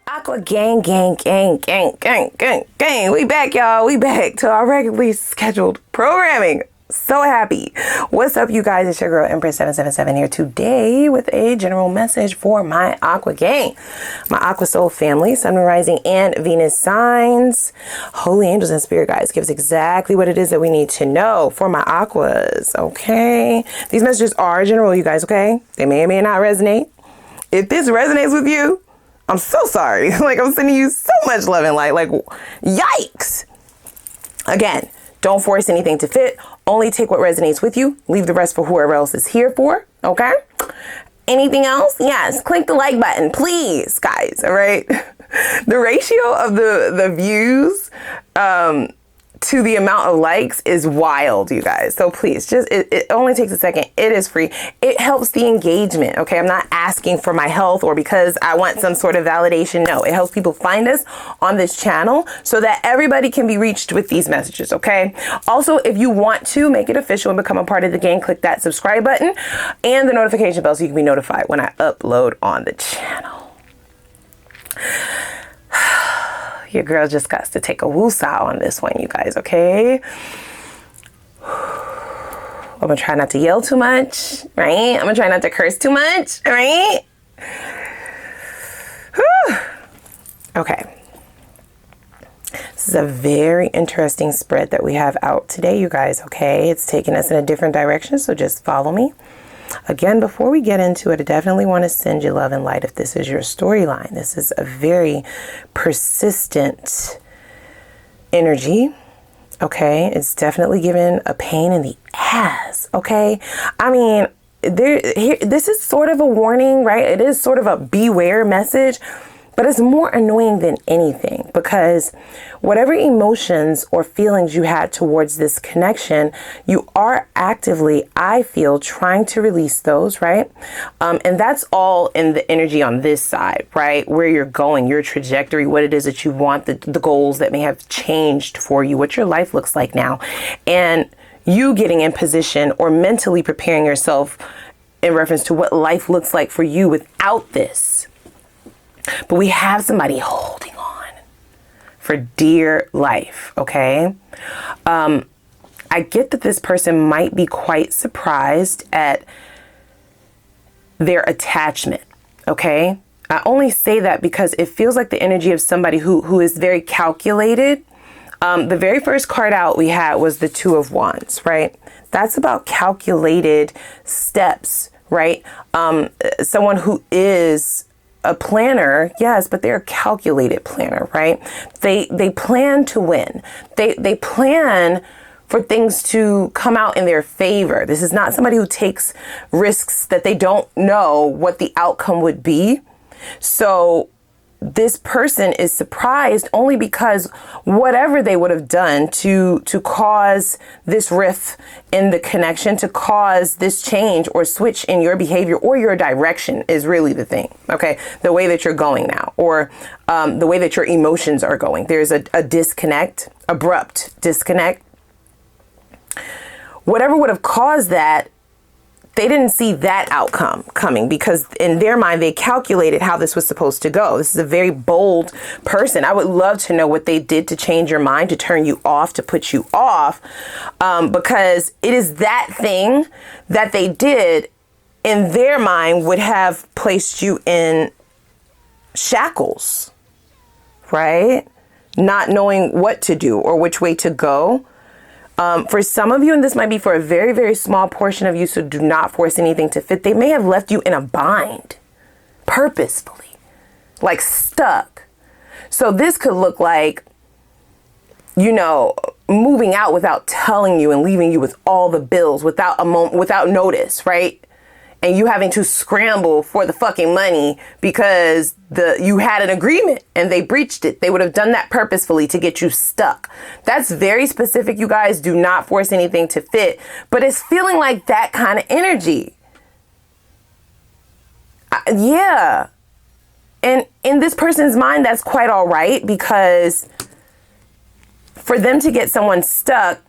Aqua gang. We back, y'all. We back to our regularly scheduled programming. So happy. What's up, you guys? It's your girl, Empress 777 here today with a general message for my Aqua gang. My Aqua Soul family, Sun, Rising, and Venus signs. Holy angels and spirit guides gives exactly what it is that we need to know for my Aquas, okay? These messages are general, you guys, okay? They may or may not resonate. If this resonates with you, I'm so sorry. Like, I'm sending you so much love and light. Like, yikes. Again, don't force anything to fit. Only take what resonates with you. Leave the rest for whoever else is here for. Okay? Anything else? Yes. Click the like button, please, guys. All right? The ratio of the views to the amount of likes is wild, you guys. So please, just it only takes a second. It is free. It helps the engagement. Okay, I'm not asking for my health or because I want some sort of validation. No, it helps people find us on this channel so that everybody can be reached with these messages. Okay. Also, if you want to make it official and become a part of the gang, click that subscribe button and the notification bell so you can be notified when I upload on the channel. Your girl just got to take a woosah on this one, you guys, okay? I'm gonna try not to yell too much, right? I'm gonna try not to curse too much, right? Whew. Okay. This is a very interesting spread that we have out today, you guys, okay? It's taking us in a different direction, so just follow me. Again, before we get into it, I definitely want to send you love and light if this is your storyline. This is a very persistent energy, okay? It's definitely given a pain in the ass, okay? I mean, this is sort of a warning, right? It is sort of a beware message, but it's more annoying than anything because whatever emotions or feelings you had towards this connection, you are actively, I feel, trying to release those, right? And that's all in the energy on this side, right? Where you're going, your trajectory, what it is that you want, the goals that may have changed for you, what your life looks like now, and you getting in position or mentally preparing yourself in reference to what life looks like for you without this. But we have somebody holding on for dear life, okay? I get that this person might be quite surprised at their attachment, okay? I only say that because it feels like the energy of somebody who is very calculated. The very first card out we had was the Two of Wands, right? That's about calculated steps, right? Someone who is a planner, yes, but they're a calculated planner, right? They plan to win. They plan for things to come out in their favor. This is not somebody who takes risks that they don't know what the outcome would be. So this person is surprised only because whatever they would have done to cause this rift in the connection, to cause this change or switch in your behavior or your direction is really the thing, okay? The way that you're going now, or the way that your emotions are going. There's a disconnect, abrupt disconnect. Whatever would have caused that, they didn't see that outcome coming because in their mind, they calculated how this was supposed to go. This is a very bold person. I would love to know what they did to change your mind, to turn you off, to put you off, because it is that thing that they did in their mind would have placed you in shackles, right? Not knowing what to do or which way to go. For some of you, and this might be for a very, very small portion of you, so do not force anything to fit. They may have left you in a bind purposefully, like stuck. So this could look like, you know, moving out without telling you and leaving you with all the bills without without notice, right? And you having to scramble for the fucking money because you had an agreement and they breached it. They would have done that purposefully to get you stuck. That's very specific, you guys. Do not force anything to fit. But it's feeling like that kind of energy. Yeah. And in this person's mind, that's quite all right because for them to get someone stuck,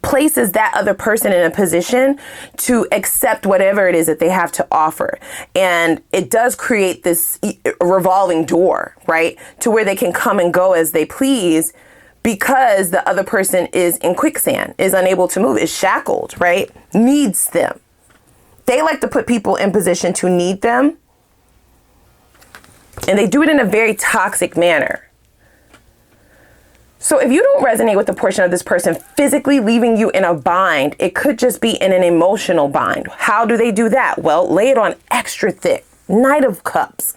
places that other person in a position to accept whatever it is that they have to offer. And it does create this revolving door, right? To where they can come and go as they please, because the other person is in quicksand, is unable to move, is shackled, right? Needs them. They like to put people in position to need them. And they do it in a very toxic manner. So if you don't resonate with the portion of this person physically leaving you in a bind, it could just be in an emotional bind. How do they do that? Well, lay it on extra thick. Knight of Cups.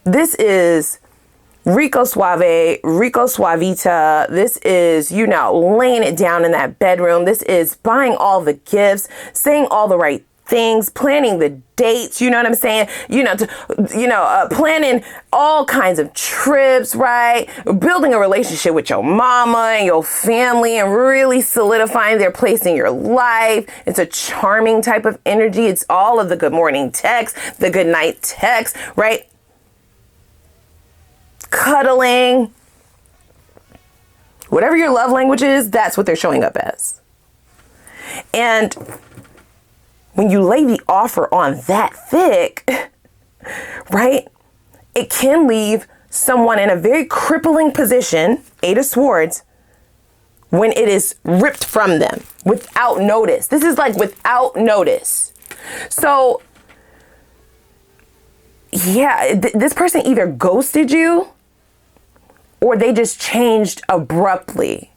This is Rico Suave, Rico Suavita. This is, you know, laying it down in that bedroom. This is buying all the gifts, saying all the right things, planning the dates, you know what I'm saying? Planning all kinds of trips, right? Building a relationship with your mama and your family and really solidifying their place in your life. It's a charming type of energy. It's all of the good morning text, the good night text, right? Cuddling. Whatever your love language is, that's what they're showing up as. And when you lay the offer on that thick, right, it can leave someone in a very crippling position, 8 of Swords, when it is ripped from them without notice. This is like without notice. So, yeah, this person either ghosted you or they just changed abruptly.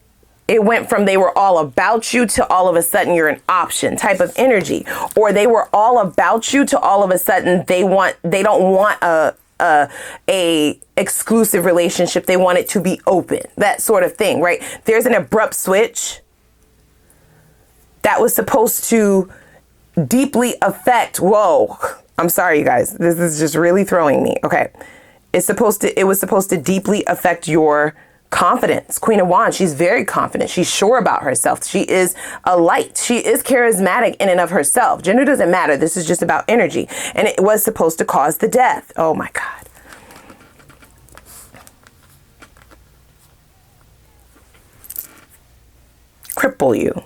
It went from they were all about you to all of a sudden you're an option type of energy, or they were all about you to all of a sudden they don't want a exclusive relationship. They want it to be open, that sort of thing, right? There's an abrupt switch that was supposed to deeply affect. Whoa, I'm sorry, you guys. This is just really throwing me. Okay, it was supposed to deeply affect your confidence. Queen of Wands, she's very confident. She's sure about herself. She is a light. She is charismatic in and of herself. Gender doesn't matter. This is just about energy. And it was supposed to cause the death. Oh my God. Cripple you.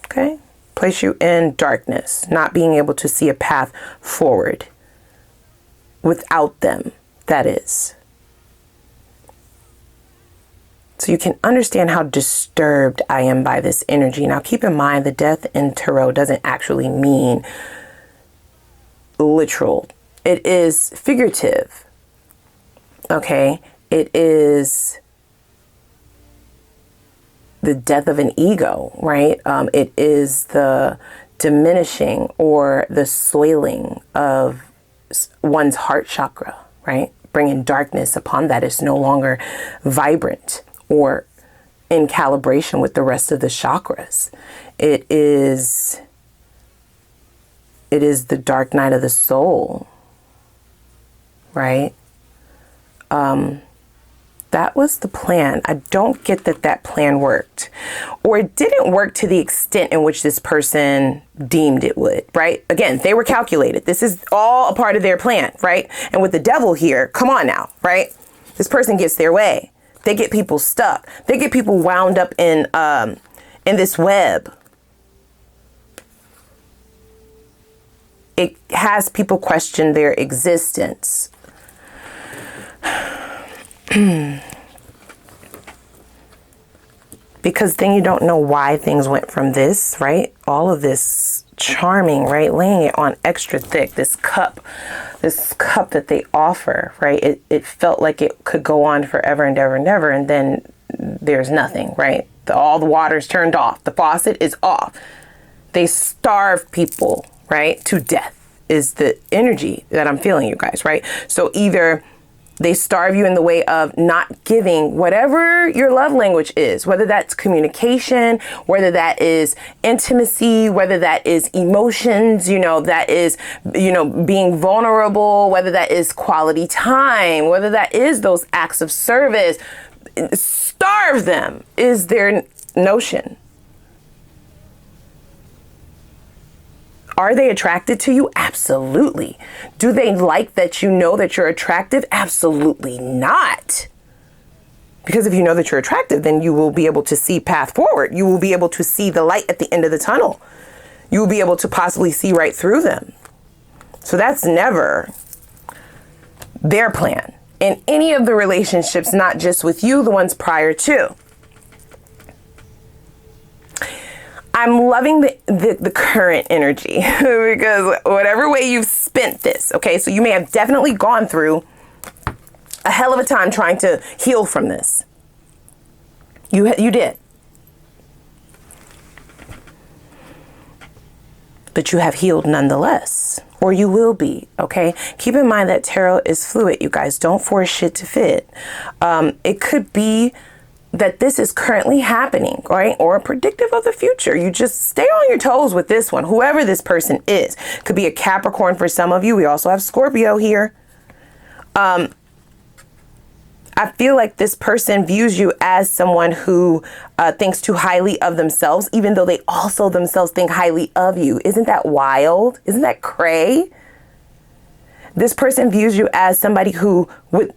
Okay? Place you in darkness, not being able to see a path forward without them, that is. So you can understand how disturbed I am by this energy. Now, keep in mind, the death in tarot doesn't actually mean literal. It is figurative. Okay? It is the death of an ego, right? It is the diminishing or the soiling of one's heart chakra, right? Bringing darkness upon that. It's no longer vibrant or in calibration with the rest of the chakras. It is the dark night of the soul, right? That was the plan. I don't get that plan worked, or it didn't work to the extent in which this person deemed it would, right? Again, they were calculated. This is all a part of their plan, right? And with the devil here, come on now, right? This person gets their way. They get people stuck. They get people wound up in this web. It has people question their existence. Because then you don't know why things went from this, right? All of this charming, right? Laying it on extra thick, this cup that they offer, right? It felt like it could go on forever and ever and ever, and then there's nothing, right? All the water's turned off. The faucet is off. They starve people, right? To death is the energy that I'm feeling, you guys, right? So either they starve you in the way of not giving whatever your love language is, whether that's communication, whether that is intimacy, whether that is emotions, that is, being vulnerable, whether that is quality time, whether that is those acts of service. Starve them is their notion. Are they attracted to you? Absolutely. Do they like that you know that you're attractive? Absolutely not. Because if you know that you're attractive, then you will be able to see path forward. You will be able to see the light at the end of the tunnel. You will be able to possibly see right through them. So that's never their plan in any of the relationships, not just with you, the ones prior to. I'm loving the current energy because whatever way you've spent this, okay, so you may have definitely gone through a hell of a time trying to heal from this. You did. But you have healed nonetheless, or you will be, okay? Keep in mind that tarot is fluid, you guys. Don't force shit to fit. It could be that this is currently happening, right? Or predictive of the future. You just stay on your toes with this one, whoever this person is. Could be a Capricorn for some of you. We also have Scorpio here. I feel like this person views you as someone who thinks too highly of themselves, even though they also themselves think highly of you. Isn't that wild? Isn't that cray? This person views you as somebody who would,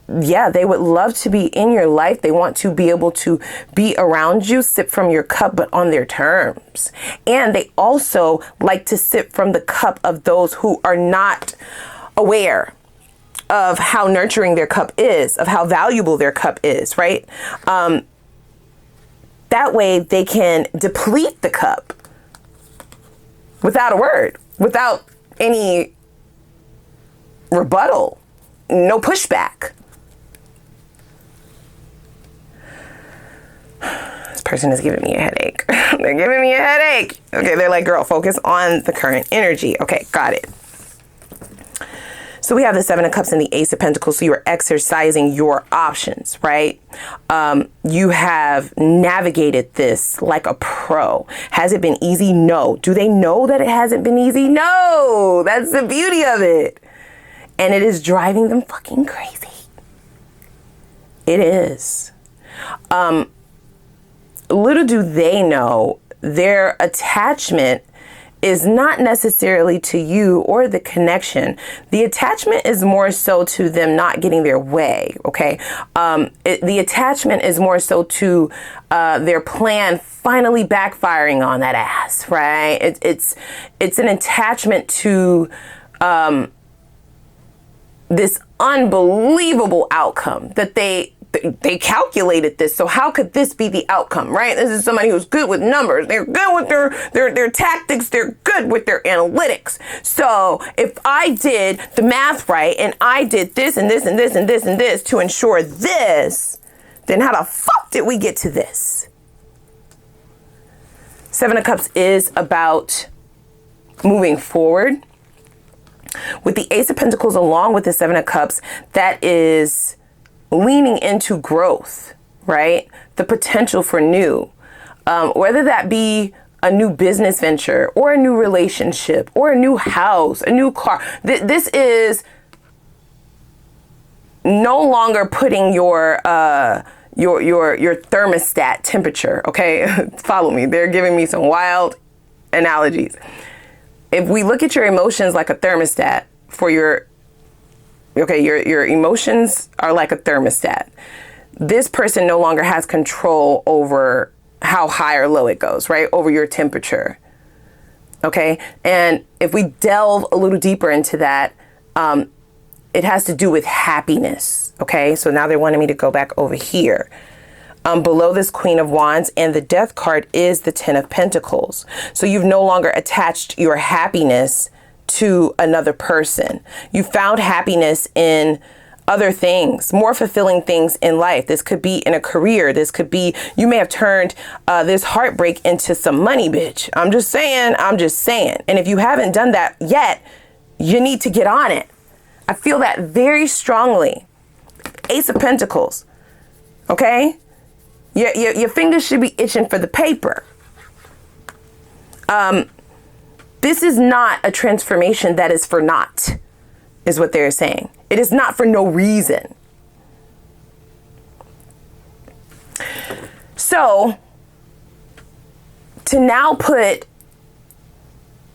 they would love to be in your life. They want to be able to be around you, sip from your cup, but on their terms. And they also like to sip from the cup of those who are not aware of how nurturing their cup is, of how valuable their cup is, right? That way they can deplete the cup without a word, without any rebuttal, no pushback. This person is giving me a headache. They're giving me a headache. Okay, they're like, girl, focus on the current energy. Okay, got it. So we have the Seven of Cups and the Ace of Pentacles. So you are exercising your options, right? You have navigated this like a pro. Has it been easy? No. Do they know that it hasn't been easy? No. That's the beauty of it. And it is driving them fucking crazy. It is. Little do they know, their attachment is not necessarily to you or the connection. The attachment is more so to them not getting their way, okay? The attachment is more so to their plan finally backfiring on that ass, right? It's an attachment to this unbelievable outcome that they calculated this. So how could this be the outcome, right? This is somebody who's good with numbers. They're good with their tactics. They're good with their analytics. So if I did the math right and I did this and this and this and this and this to ensure this, then how the fuck did we get to this? Seven of Cups is about moving forward. With the Ace of Pentacles along with the Seven of Cups, that is leaning into growth, right? The potential for new, whether that be a new business venture or a new relationship or a new house, a new car. This is no longer putting your thermostat temperature. Okay, follow me. They're giving me some wild analogies. If we look at your emotions like a thermostat for your emotions are like a thermostat. This person no longer has control over how high or low it goes, right? Over your temperature. Okay. And if we delve a little deeper into that, it has to do with happiness. Okay. So now they're wanting me to go back over here. Below this Queen of Wands and the Death card is the Ten of Pentacles. So you've no longer attached your happiness to another person. You found happiness in other things, more fulfilling things in life. This could be in a career. This could be, you may have turned this heartbreak into some money, bitch. I'm just saying. And if you haven't done that yet, you need to get on it. I feel that very strongly. Ace of Pentacles. Okay? Your fingers should be itching for the paper. This is not a transformation that is for naught, is what they're saying. It is not for no reason. So, to now put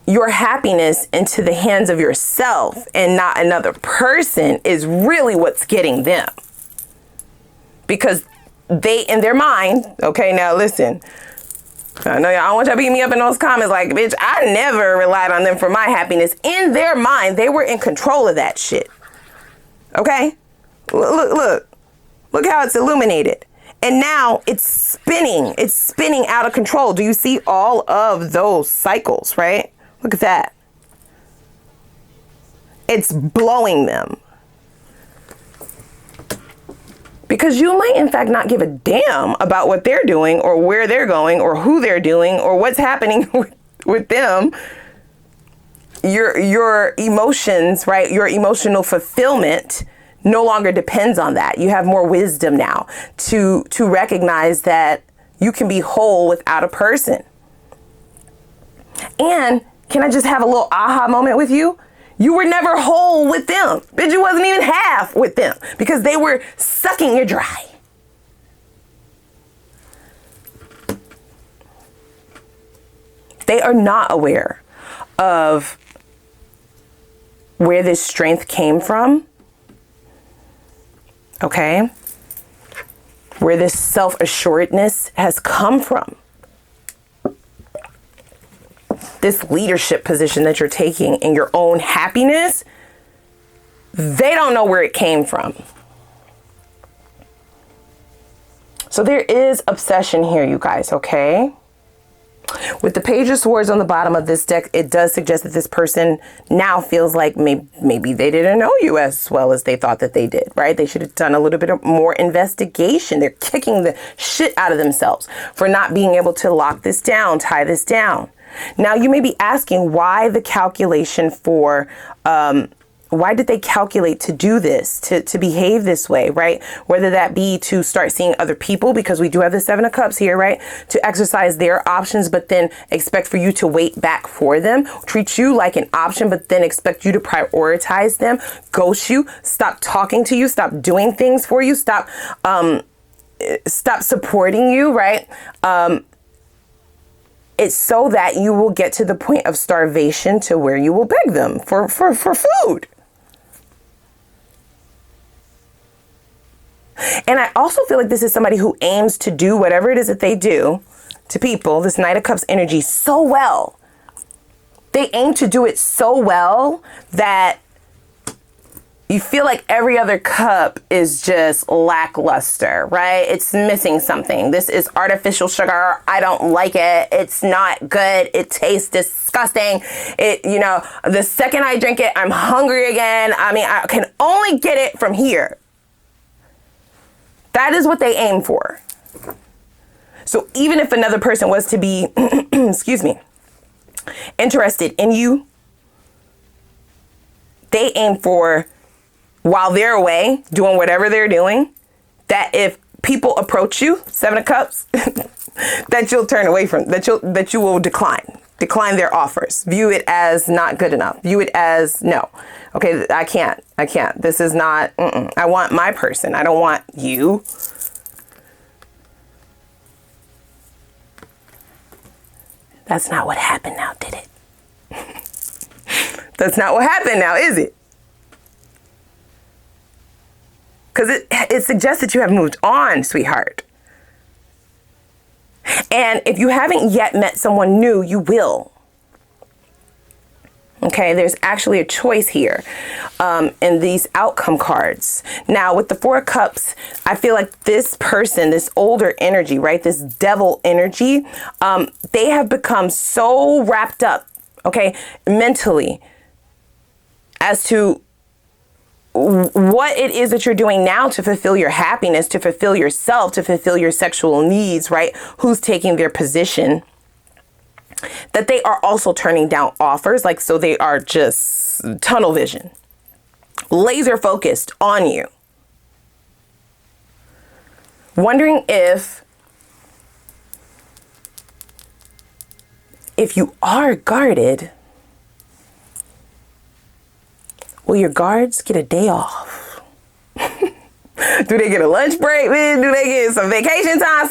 your happiness into the hands of yourself and not another person is really what's getting them. Because they, in their mind, okay, now listen, I know y'all don't want y'all beating me up in those comments like, bitch, I never relied on them for my happiness. In their mind, they were in control of that shit. Okay? Look how it's illuminated. And now it's spinning out of control. Do you see all of those cycles, right? Look at that. It's blowing them. Because you might, in fact, not give a damn about what they're doing or where they're going or who they're doing or what's happening with them. Your emotions, right? Your emotional fulfillment no longer depends on that. You have more wisdom now to recognize that you can be whole without a person. And can I just have a little aha moment with you? You were never whole with them. Bitch, you wasn't even half with them because they were sucking you dry. They are not aware of where this strength came from. Okay? Where this self-assuredness has come from. This leadership position that you're taking in your own happiness, they don't know where it came from. So there is obsession here, you guys, okay? With the Page of Swords on the bottom of this deck, it does suggest that this person now feels like maybe they didn't know you as well as they thought that they did, right? They should have done a little bit of more investigation. They're kicking the shit out of themselves for not being able to lock this down, tie this down. Now, you may be asking why the calculation for, why did they calculate to do this, to behave this way, right? Whether that be to start seeing other people, because we do have the Seven of Cups here, right? To exercise their options, but then expect for you to wait back for them, treat you like an option, but then expect you to prioritize them, ghost you, stop talking to you, stop doing things for you, stop supporting you, right? It's so that you will get to the point of starvation to where you will beg them for food. And I also feel like this is somebody who aims to do whatever it is that they do to people, this Knight of Cups energy, so well. They aim to do it so well that you feel like every other cup is just lackluster, right? It's missing something. This is artificial sugar. I don't like it. It's not good. It tastes disgusting. The second I drink it, I'm hungry again. I mean, I can only get it from here. That is what they aim for. So even if another person was to be, excuse me, interested in you, they aim for, while they're away doing whatever they're doing, that if people approach you, Seven of Cups, that you'll turn away from, that you will decline their offers. View it as not good enough. View it as no. Okay, I can't. This is not, I want my person. I don't want you. That's not what happened now, did it? That's not what happened now, is it? Because it suggests that you have moved on, sweetheart. And if you haven't yet met someone new, you will. Okay, there's actually a choice here in these outcome cards. Now, with the Four of Cups, I feel like this person, this older energy, right, this devil energy, they have become so wrapped up, okay, mentally as to what it is that you're doing now to fulfill your happiness, to fulfill yourself, to fulfill your sexual needs, right? Who's taking their position, that they are also turning down offers. Like, so they are just tunnel vision, laser focused on you. Wondering if you are guarded, will your guards get a day off? Do they get a lunch break, man? Do they get some vacation time?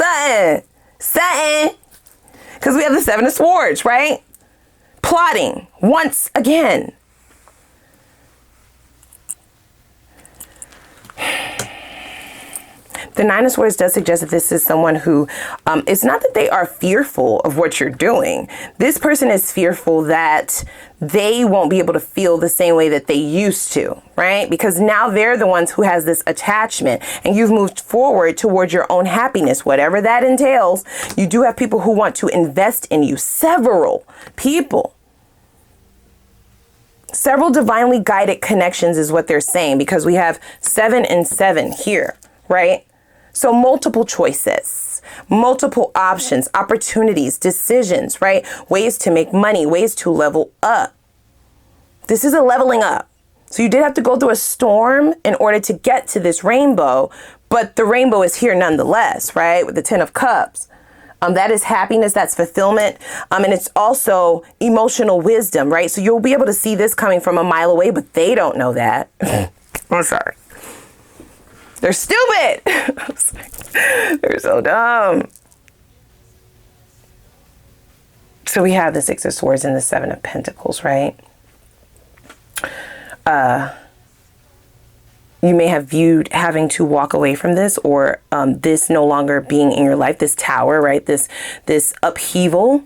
Something. Because we have the Seven of Swords, right? Plotting once again. The Nine of Swords does suggest that this is someone who, it's not that they are fearful of what you're doing. This person is fearful that they won't be able to feel the same way that they used to, right? Because now they're the ones who has this attachment, and you've moved forward towards your own happiness, whatever that entails. You do have people who want to invest in you. Several people. Several divinely guided connections is what they're saying, because we have 7 and 7 here, right? So multiple choices, multiple options, opportunities, decisions, right? Ways to make money, ways to level up. This is a leveling up. So you did have to go through a storm in order to get to this rainbow, but the rainbow is here nonetheless, right? With the 10 of Cups. That is happiness, that's fulfillment, and it's also emotional wisdom, right? So you'll be able to see this coming from a mile away, but they don't know that. I'm sorry. They're stupid. They're so dumb. So we have the 6 of Swords and the 7 of Pentacles, right? You may have viewed having to walk away from this, or this no longer being in your life, this tower, right? This upheaval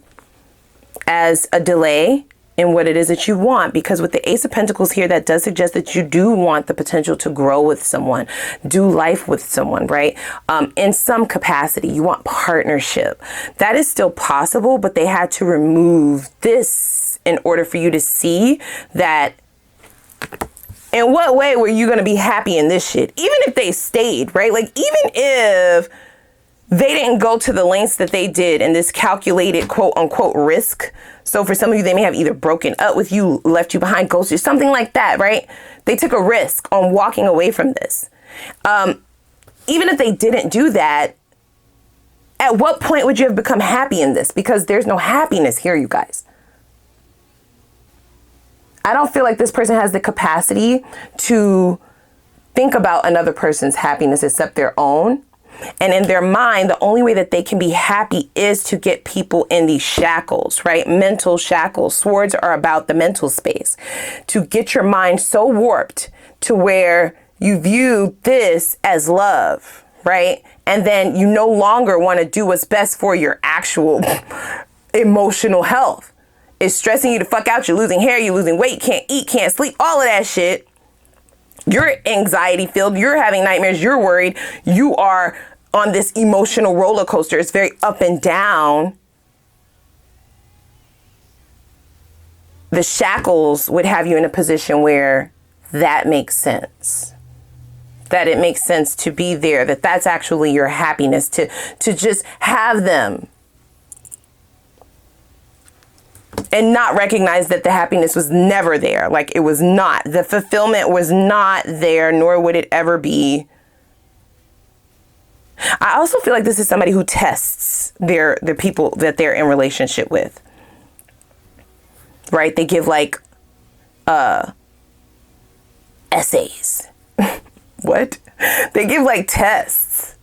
as a delay in what it is that you want. Because with the Ace of Pentacles here, that does suggest that you do want the potential to grow with someone, do life with someone, right? In some capacity, you want partnership. That is still possible, but they had to remove this in order for you to see that. In what way were you going to be happy in this shit? Even if they stayed, right? Like, even if they didn't go to the lengths that they did in this calculated quote unquote risk. So for some of you, they may have either broken up with you, left you behind, ghosted, something like that, right? They took a risk on walking away from this. Even if they didn't do that, at what point would you have become happy in this? Because there's no happiness here, you guys. I don't feel like this person has the capacity to think about another person's happiness except their own. And in their mind, the only way that they can be happy is to get people in these shackles, right? Mental shackles. Swords are about the mental space. To get your mind so warped to where you view this as love, right? And then you no longer want to do what's best for your actual emotional health. It's stressing you the fuck out. You're losing hair, you're losing weight, can't eat, can't sleep, all of that shit. You're anxiety filled. You're having nightmares. You're worried. You are on this emotional roller coaster. It's very up and down. The shackles would have you in a position where that makes sense. That it makes sense to be there. That's actually your happiness, to just have them. And not recognize that the happiness was never there. Like, it was not. The fulfillment was not there, nor would it ever be. I also feel like this is somebody who tests the people that they're in relationship with. Right? They give like essays. What? They give like tests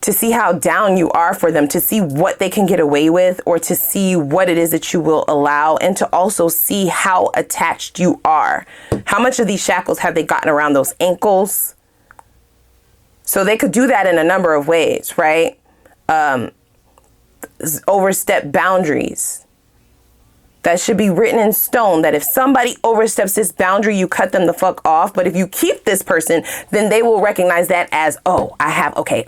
to see how down you are for them, to see what they can get away with, or to see what it is that you will allow, and to also see how attached you are. How much of these shackles have they gotten around those ankles? So they could do that in a number of ways, right? Overstep boundaries. That should be written in stone, that if somebody oversteps this boundary, you cut them the fuck off. But if you keep this person, then they will recognize that as, oh, I have, okay.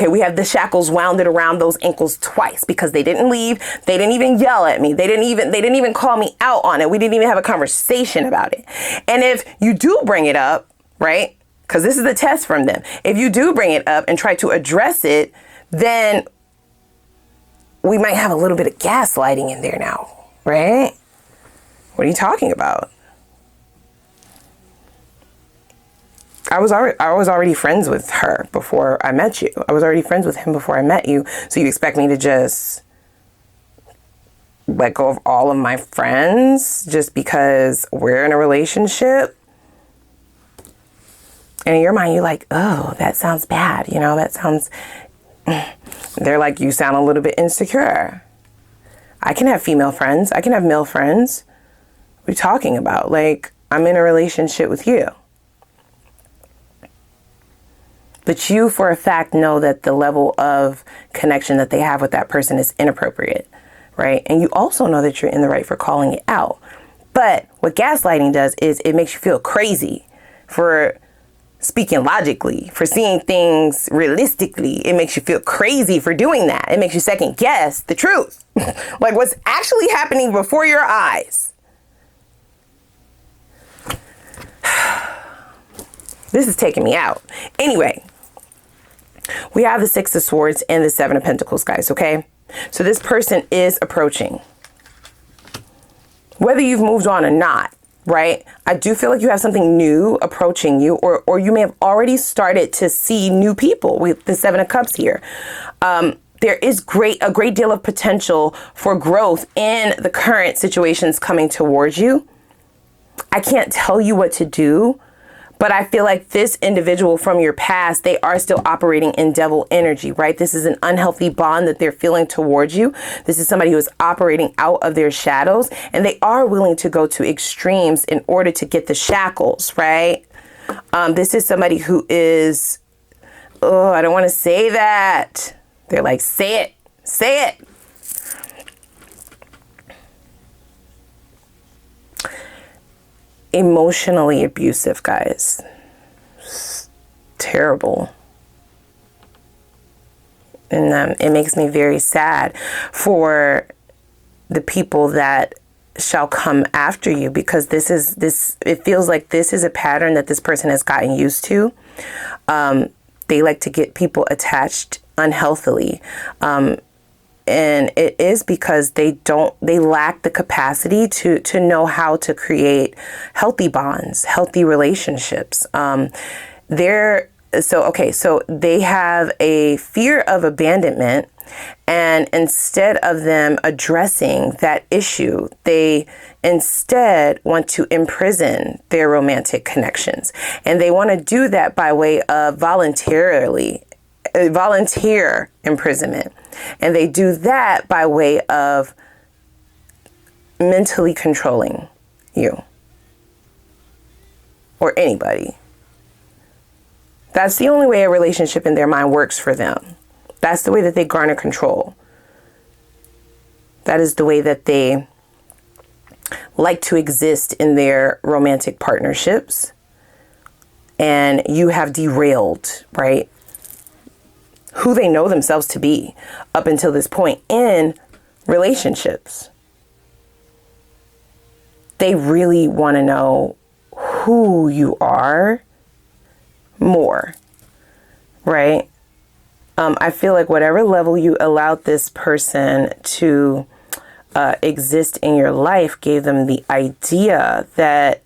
We have the shackles wounded around those ankles twice because they didn't leave. They didn't even yell at me. They didn't even call me out on it. We didn't even have a conversation about it. And if you do bring it up, right? Because this is the test from them. If you do bring it up and try to address it, then we might have a little bit of gaslighting in there now. Right? What are you talking about? I was already friends with her before I met you. I was already friends with him before I met you. So you expect me to just let go of all of my friends just because we're in a relationship? And in your mind, you're like, oh, that sounds bad. You know, that sounds... They're like, you sound a little bit insecure. I can have female friends. I can have male friends. What are you talking about? Like, I'm in a relationship with you. But you, for a fact, know that the level of connection that they have with that person is inappropriate, right? And you also know that you're in the right for calling it out. But what gaslighting does is it makes you feel crazy for speaking logically, for seeing things realistically. It makes you feel crazy for doing that. It makes you second guess the truth, like what's actually happening before your eyes. This is taking me out. Anyway, we have the Six of Swords and the Seven of Pentacles, guys, okay? So this person is approaching. Whether you've moved on or not, right? I do feel like you have something new approaching you, or you may have already started to see new people with the Seven of Cups here. There is a great deal of potential for growth in the current situations coming towards you. I can't tell you what to do, but I feel like this individual from your past, they are still operating in devil energy, right? This is an unhealthy bond that they're feeling towards you. This is somebody who is operating out of their shadows, and they are willing to go to extremes in order to get the shackles, right? This is somebody who is, oh, I don't want to say that. They're like, say it, say it. Emotionally abusive, guys. It's terrible. And it makes me very sad for the people that shall come after you, because it feels like this is a pattern that this person has gotten used to. They like to get people attached unhealthily. And it is because they lack the capacity to know how to create healthy bonds, healthy relationships. So they have a fear of abandonment, and instead of them addressing that issue, they instead want to imprison their romantic connections. And they want to do that by way of volunteer imprisonment. And they do that by way of mentally controlling you or anybody. That's the only way a relationship in their mind works for them. That's the way that they garner control. That is the way that they like to exist in their romantic partnerships. And you have derailed, right, who they know themselves to be up until this point in relationships. They really want to know who you are more, right? I feel like whatever level you allowed this person to exist in your life gave them the idea that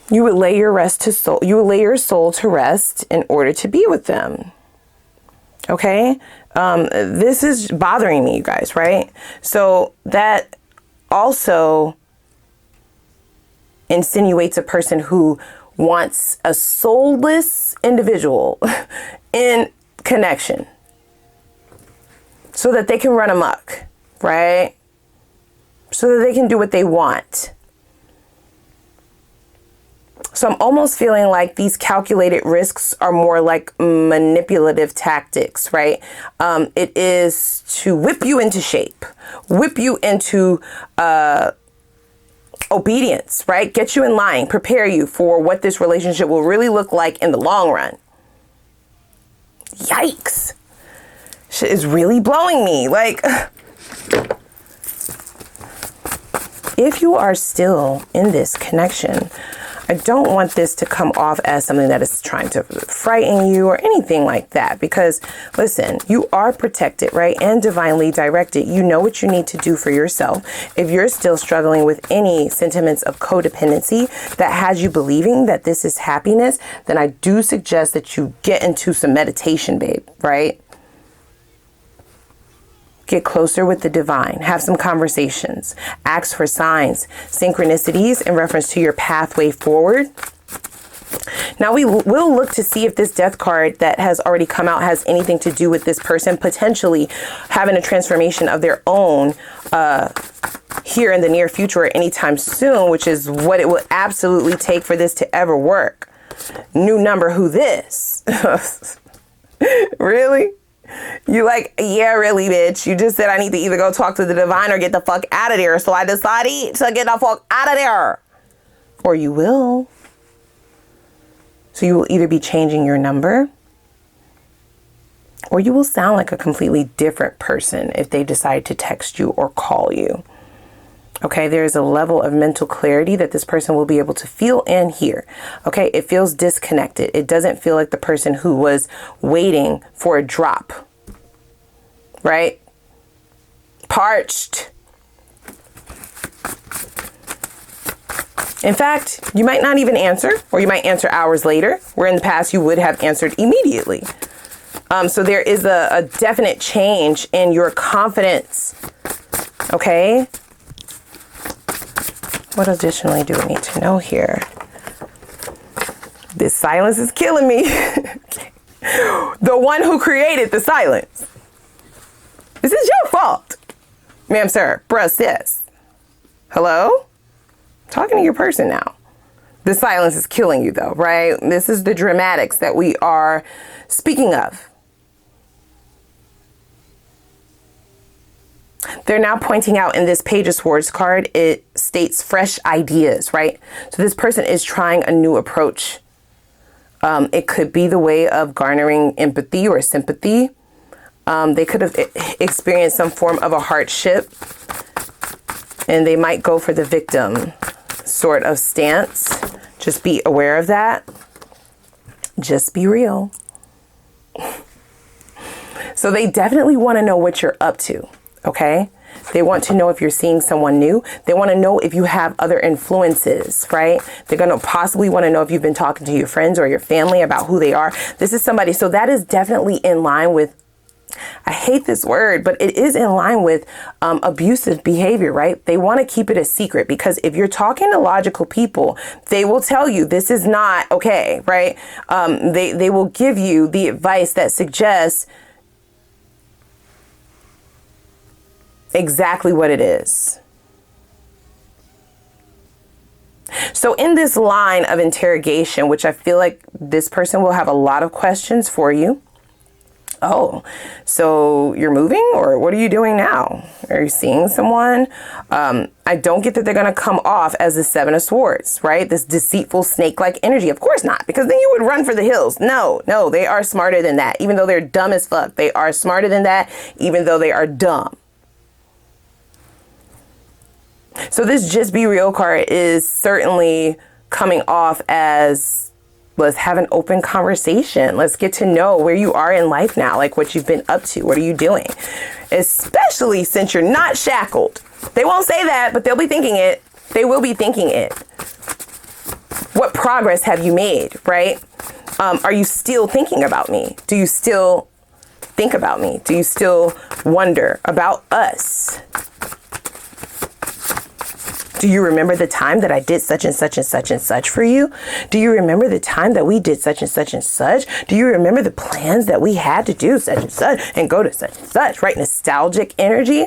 you would lay your soul to rest in order to be with them. Okay? This is bothering me, you guys, right? So that also insinuates a person who wants a soulless individual in connection so that they can run amok, right? So that they can do what they want. So I'm almost feeling like these calculated risks are more like manipulative tactics, right? It is to whip you into shape, whip you into obedience, right? Get you in line, prepare you for what this relationship will really look like in the long run. Yikes. Shit is really blowing me. Like, if you are still in this connection, I don't want this to come off as something that is trying to frighten you or anything like that. Because, listen, you are protected, right? And divinely directed. You know what you need to do for yourself. If you're still struggling with any sentiments of codependency that has you believing that this is happiness, then I do suggest that you get into some meditation, babe, right? Get closer with the divine. Have some conversations. Ask for signs, synchronicities in reference to your pathway forward. Now we will look to see if this death card that has already come out has anything to do with this person potentially having a transformation of their own here in the near future or anytime soon, which is what it will absolutely take for this to ever work. new number, who this? Really? You like, yeah, really, bitch. You just said I need to either go talk to the divine or get the fuck out of there. So I decided to get the fuck out of there. Or you will. So you will either be changing your number, or you will sound like a completely different person if they decide to text you or call you. Okay, there is a level of mental clarity that this person will be able to feel and hear. Okay, it feels disconnected. It doesn't feel like the person who was waiting for a drop, right? Parched. In fact, you might not even answer, or you might answer hours later, where in the past you would have answered immediately. So there is a definite change in your confidence. Okay. What additionally do we need to know here? This silence is killing me. The one who created the silence. This is your fault. Ma'am, sir, bruh, sis. Hello? I'm talking to your person now. The silence is killing you though, right? This is the dramatics that we are speaking of. They're now pointing out in this Page of Swords card, it states fresh ideas, right? So this person is trying a new approach. It could be the way of garnering empathy or sympathy. They could have experienced some form of a hardship, and they might go for the victim sort of stance. Just be aware of that. Just be real. So they definitely want to know what you're up to. Okay. They want to know if you're seeing someone new. They want to know if you have other influences, right? They're going to possibly want to know if you've been talking to your friends or your family about who they are. This is somebody. So that is definitely in line with, I hate this word, but it is in line with abusive behavior, right? They want to keep it a secret, because if you're talking to logical people, they will tell you this is not okay, right? They will give you the advice that suggests exactly what it is. So in this line of interrogation, which I feel like this person will have a lot of questions for you. Oh, so you're moving, or what are you doing now? Are you seeing someone? I don't get that they're going to come off as the Seven of Swords, right? This deceitful snake-like energy. Of course not, because then you would run for the hills. No, they are smarter than that. Even though they're dumb as fuck, they are smarter than that, even though they are dumb. So this Just Be Real card is certainly coming off as, let's have an open conversation. Let's get to know where you are in life now, like what you've been up to. What are you doing? Especially since you're not shackled. They won't say that, but they'll be thinking it. They will be thinking it. What progress have you made, right? Are you still thinking about me? Do you still think about me? Do you still wonder about us? Do you remember the time that I did such and such and such and such for you? Do you remember the time that we did such and such and such? Do you remember the plans that we had to do such and such and go to such and such, right? Nostalgic energy.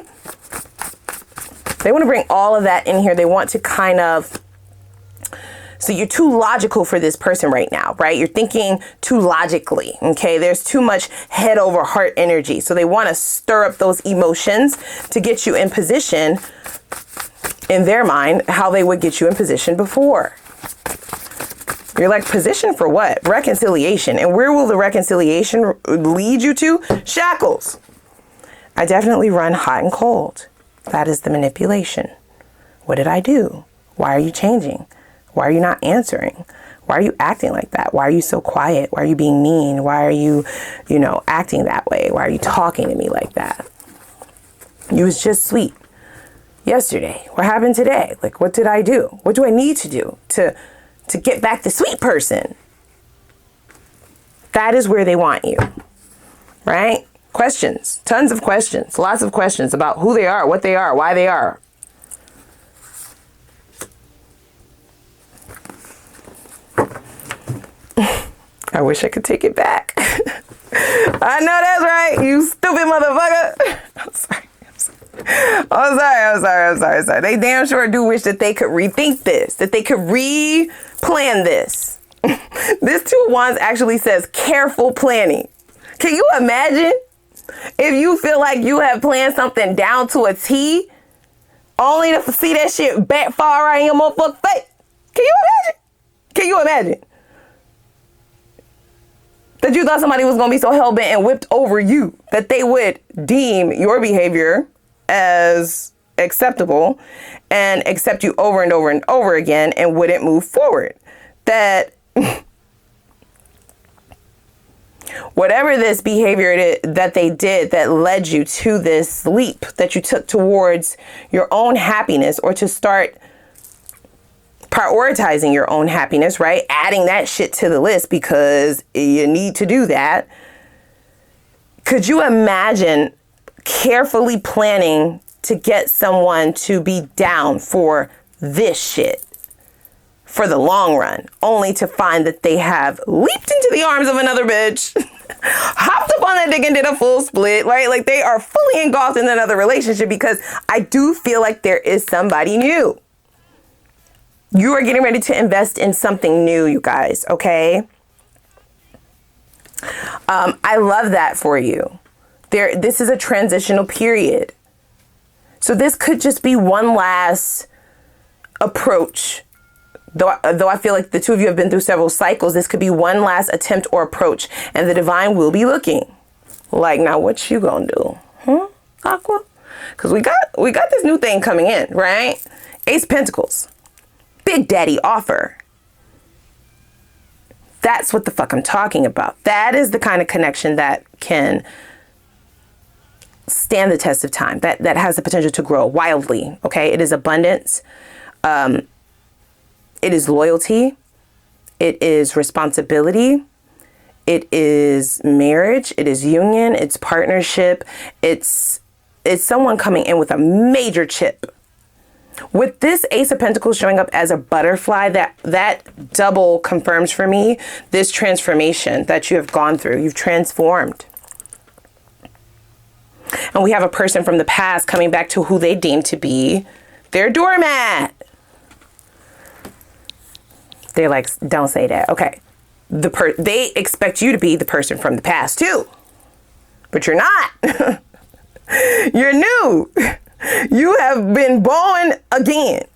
They want to bring all of that in here. They want to kind of, so you're too logical for this person right now, right? You're thinking too logically, okay? There's too much head over heart energy. So they want to stir up those emotions to get you in position, in their mind, how they would get you in position before. You're like, position for what? Reconciliation. And where will the reconciliation lead you to? Shackles. I definitely run hot and cold. That is the manipulation. What did I do? Why are you changing? Why are you not answering? Why are you acting like that? Why are you so quiet? Why are you being mean? Why are you, acting that way? Why are you talking to me like that? You was just sweet yesterday. What happened today? Like, what did I do? What do I need to do to get back the sweet person? That is where they want you, right? Questions, tons of questions, lots of questions about who they are, what they are, why they are. I wish I could take it back. I know that's right, you stupid motherfucker. I'm sorry. I'm sorry. They damn sure do wish that they could rethink this, that they could replan this. This Two of Wands actually says careful planning. Can you imagine if you feel like you have planned something down to a T, only to see that shit backfire right in your motherfucking face? Can you imagine? Can you imagine? That you thought somebody was going to be so hell-bent and whipped over you that they would deem your behavior as acceptable and accept you over and over and over again and wouldn't move forward. That whatever this behavior that they did that led you to this leap that you took towards your own happiness, or to start prioritizing your own happiness, right? Adding that shit to the list because you need to do that. Could you imagine carefully planning to get someone to be down for this shit for the long run, only to find that they have leaped into the arms of another bitch, hopped up on that dick and did a full split, right? Like they are fully engulfed in another relationship, because I do feel like there is somebody new. You are getting ready to invest in something new, you guys, okay? I love that for you. This is a transitional period. So this could just be one last approach. Though I feel like the two of you have been through several cycles, this could be one last attempt or approach, and the divine will be looking. Like, now what you gonna do? Aqua? Because we got this new thing coming in, right? Ace of Pentacles. Big Daddy offer. That's what the fuck I'm talking about. That is the kind of connection that can stand the test of time. That has the potential to grow wildly. Okay. It is abundance. It is loyalty. It is responsibility. It is marriage. It is union. It's partnership. It's someone coming in with a major chip. With this Ace of Pentacles showing up as a butterfly, that double confirms for me this transformation that you have gone through. You've transformed. And we have a person from the past coming back to who they deem to be their doormat. They're like, don't say that. Okay. They expect you to be the person from the past too. But you're not. You're new. You have been born again.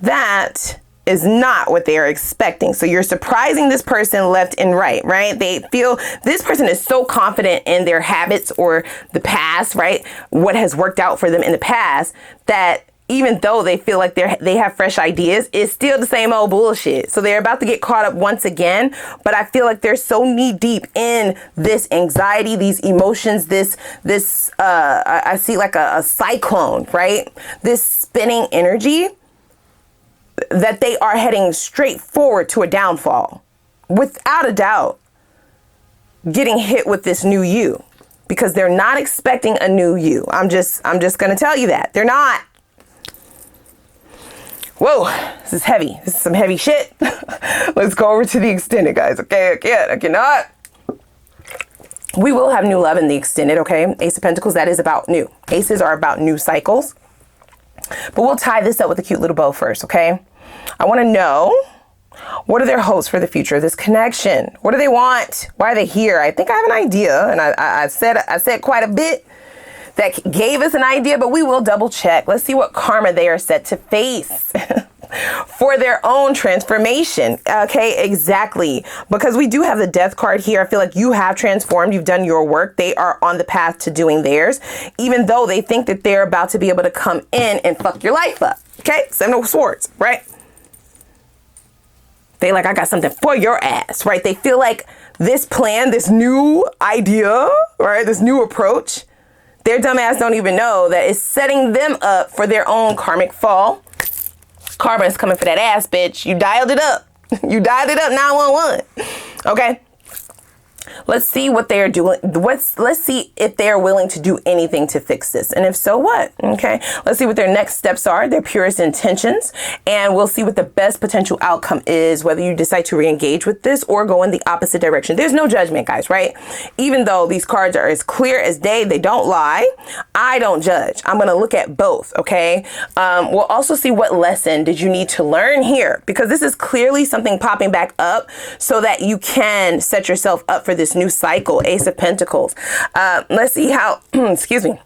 That is not what they are expecting. So you're surprising this person left and right? They feel this person is so confident in their habits or the past, right? What has worked out for them in the past, that even though they feel like they have fresh ideas, it's still the same old bullshit. So they're about to get caught up once again. But I feel like they're so knee deep in this anxiety, these emotions, this I see like a cyclone, right? This spinning energy, that they are heading straight forward to a downfall. Without a doubt, getting hit with this new you, because they're not expecting a new you. I'm just going to tell you that. They're not. Whoa, this is heavy. This is some heavy shit. Let's go over to the extended, guys. Okay, I cannot. We will have new love in the extended, okay? Ace of Pentacles, that is about new. Aces are about new cycles. But we'll tie this up with a cute little bow first, okay? I want to know, what are their hopes for the future of this connection? What do they want? Why are they here? I think I have an idea, and I said quite a bit that gave us an idea, but we will double check. Let's see what karma they are set to face for their own transformation. Okay, exactly. Because we do have the Death card here. I feel like you have transformed. You've done your work. They are on the path to doing theirs, even though they think that they're about to be able to come in and fuck your life up. Okay, Seven of Swords, right? They like, I got something for your ass, right? They feel like this plan, this new idea, right? This new approach, their dumb ass don't even know that it's setting them up for their own karmic fall. Karma is coming for that ass, bitch. You dialed it up. You dialed it up 911. Okay. Let's see what they are doing. Let's see if they are willing to do anything to fix this. And if so, what? Okay. Let's see what their next steps are, their purest intentions, and we'll see what the best potential outcome is, whether you decide to re-engage with this or go in the opposite direction. There's no judgment, guys, right? Even though these cards are as clear as day, they don't lie. I don't judge. I'm going to look at both. Okay. We'll also see what lesson did you need to learn here, because this is clearly something popping back up so that you can set yourself up for this new cycle. Ace of Pentacles. Let's see how, excuse me.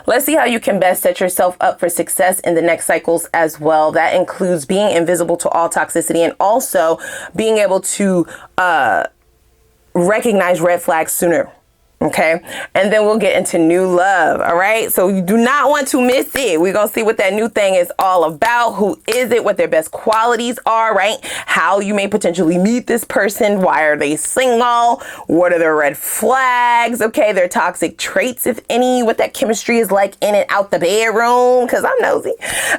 Let's see how you can best set yourself up for success in the next cycles as well. That includes being invisible to all toxicity and also being able to recognize red flags sooner. Okay. And then we'll get into new love. All right. So you do not want to miss it. We're going to see what that new thing is all about. Who is it? What their best qualities are, right? How you may potentially meet this person. Why are they single? What are their red flags? Okay. Their toxic traits, if any, what that chemistry is like in and out the bedroom. Cause I'm nosy.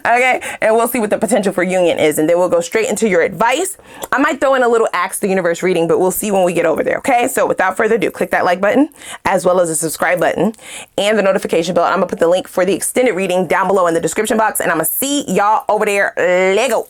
Okay. And we'll see what the potential for union is. And then we'll go straight into your advice. I might throw in a little Ask the Universe reading, but we'll see when we get over there. Okay. So without further ado, click that like button, as well as the subscribe button and the notification bell. I'm gonna put the link for the extended reading down below in the description box, and I'm gonna see y'all over there. Lego.